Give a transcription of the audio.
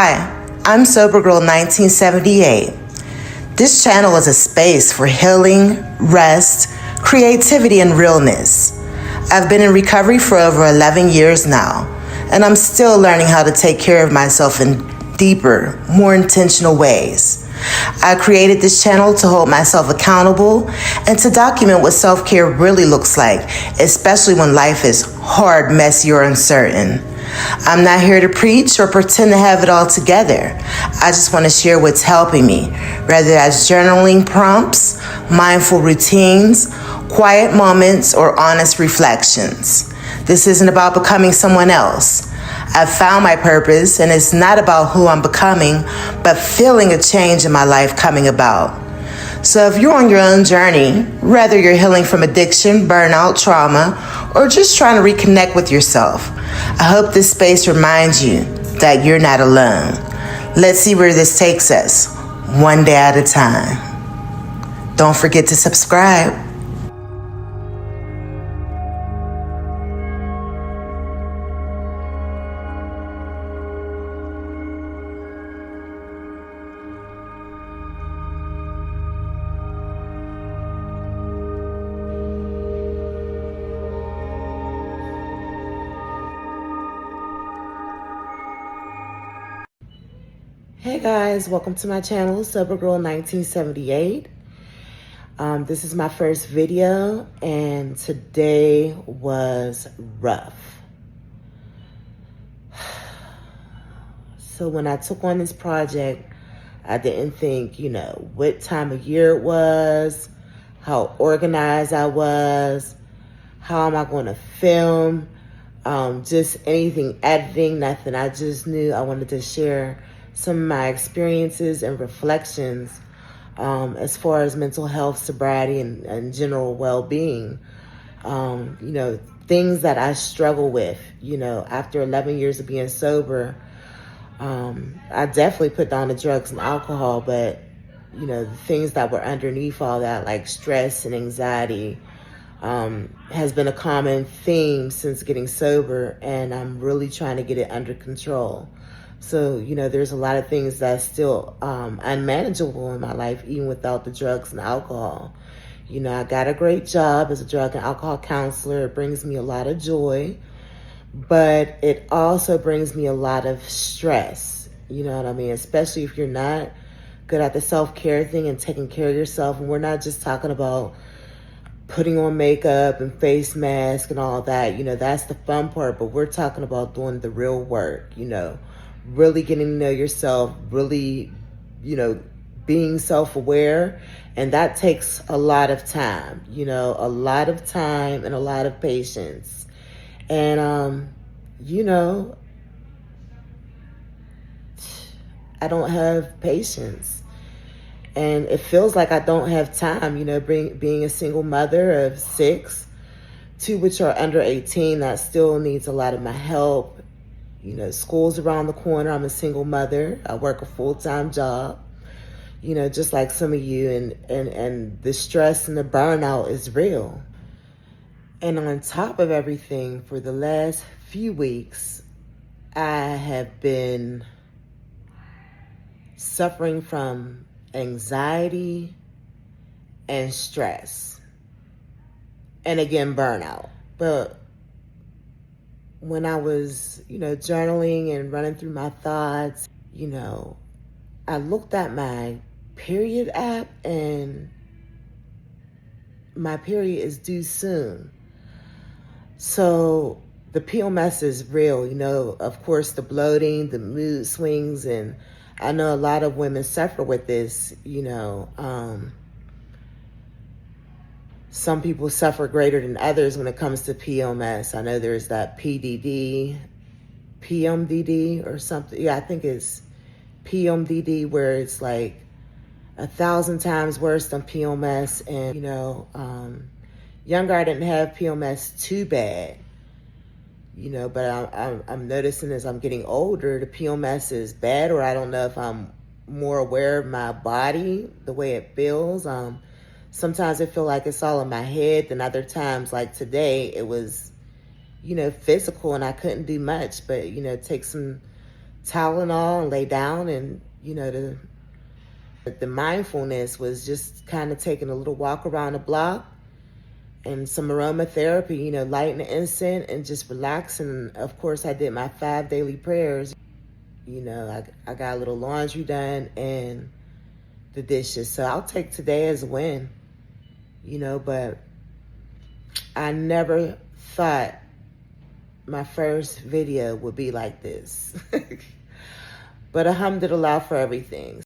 Hi, I'm Sober Girl 1978. This channel is a space for healing, rest, creativity, and realness. I've been in recovery for over 11 years now, and I'm still learning how to take care of myself in deeper, more intentional ways. I created this channel to hold myself accountable and to document what self-care really looks like, especially when life is hard, messy, or uncertain. I'm not here to preach or pretend to have it all together. I just want to share what's helping me, whether that's journaling prompts, mindful routines, quiet moments, or honest reflections. This isn't about becoming someone else. I've found my purpose, and it's not about who I'm becoming, but feeling a change in my life coming about. So if you're on your own journey, whether you're healing from addiction, burnout, trauma, or just trying to reconnect with yourself, I hope this space reminds you that you're not alone. Let's see where this takes us, one day at a time. Don't forget to subscribe. Hey guys, welcome to my channel, Sober Girl 1978. This is my first video, and today was rough. So when I took on this project, I didn't think, what time of year it was, how organized I was, how am I going to film, just anything, editing, nothing. I just knew I wanted to share some of my experiences and reflections as far as mental health, sobriety, and general well-being. Things that I struggle with, after 11 years of being sober. I definitely put down the drugs and alcohol, but, the things that were underneath all that, like stress and anxiety, has been a common theme since getting sober, and I'm really trying to get it under control. So, there's a lot of things that's still unmanageable in my life, even without the drugs and alcohol. I got a great job as a drug and alcohol counselor. It brings me a lot of joy, but it also brings me a lot of stress. You know what I mean? Especially if you're not good at the self-care thing and taking care of yourself. And we're not just talking about putting on makeup and face mask and all that. That's the fun part, but we're talking about doing the real work, really getting to know yourself, really, being self-aware. And that takes a lot of time, a lot of time and a lot of patience. And, I don't have patience. And it feels like I don't have time, being a single mother of 6, 2 which are under 18, that still needs a lot of my help. School's around the corner. I'm a single mother. I work a full-time job, just like some of you. And the stress and the burnout is real. And on top of everything, for the last few weeks, I have been suffering from anxiety and stress. And again, burnout. But when I was, journaling and running through my thoughts, I looked at my period app, and my period is due soon. So the PMS is real, of course, the bloating, the mood swings, and I know a lot of women suffer with this, Some people suffer greater than others when it comes to PMS. I know there's that PMDD or something. Yeah, I think it's PMDD, where it's like 1,000 times worse than PMS. And, younger, I didn't have PMS too bad, but I'm noticing as I'm getting older, the PMS is bad, or I don't know if I'm more aware of my body, the way it feels. Sometimes I feel like it's all in my head, then other times, like today, it was, physical, and I couldn't do much, but, take some Tylenol and lay down, and the mindfulness was just kind of taking a little walk around the block and some aromatherapy, lighting the incense and just relaxing. Of course, I did my 5 daily prayers. I got a little laundry done and the dishes. So I'll take today as a win, but I never thought my first video would be like this. But alhamdulillah for everything.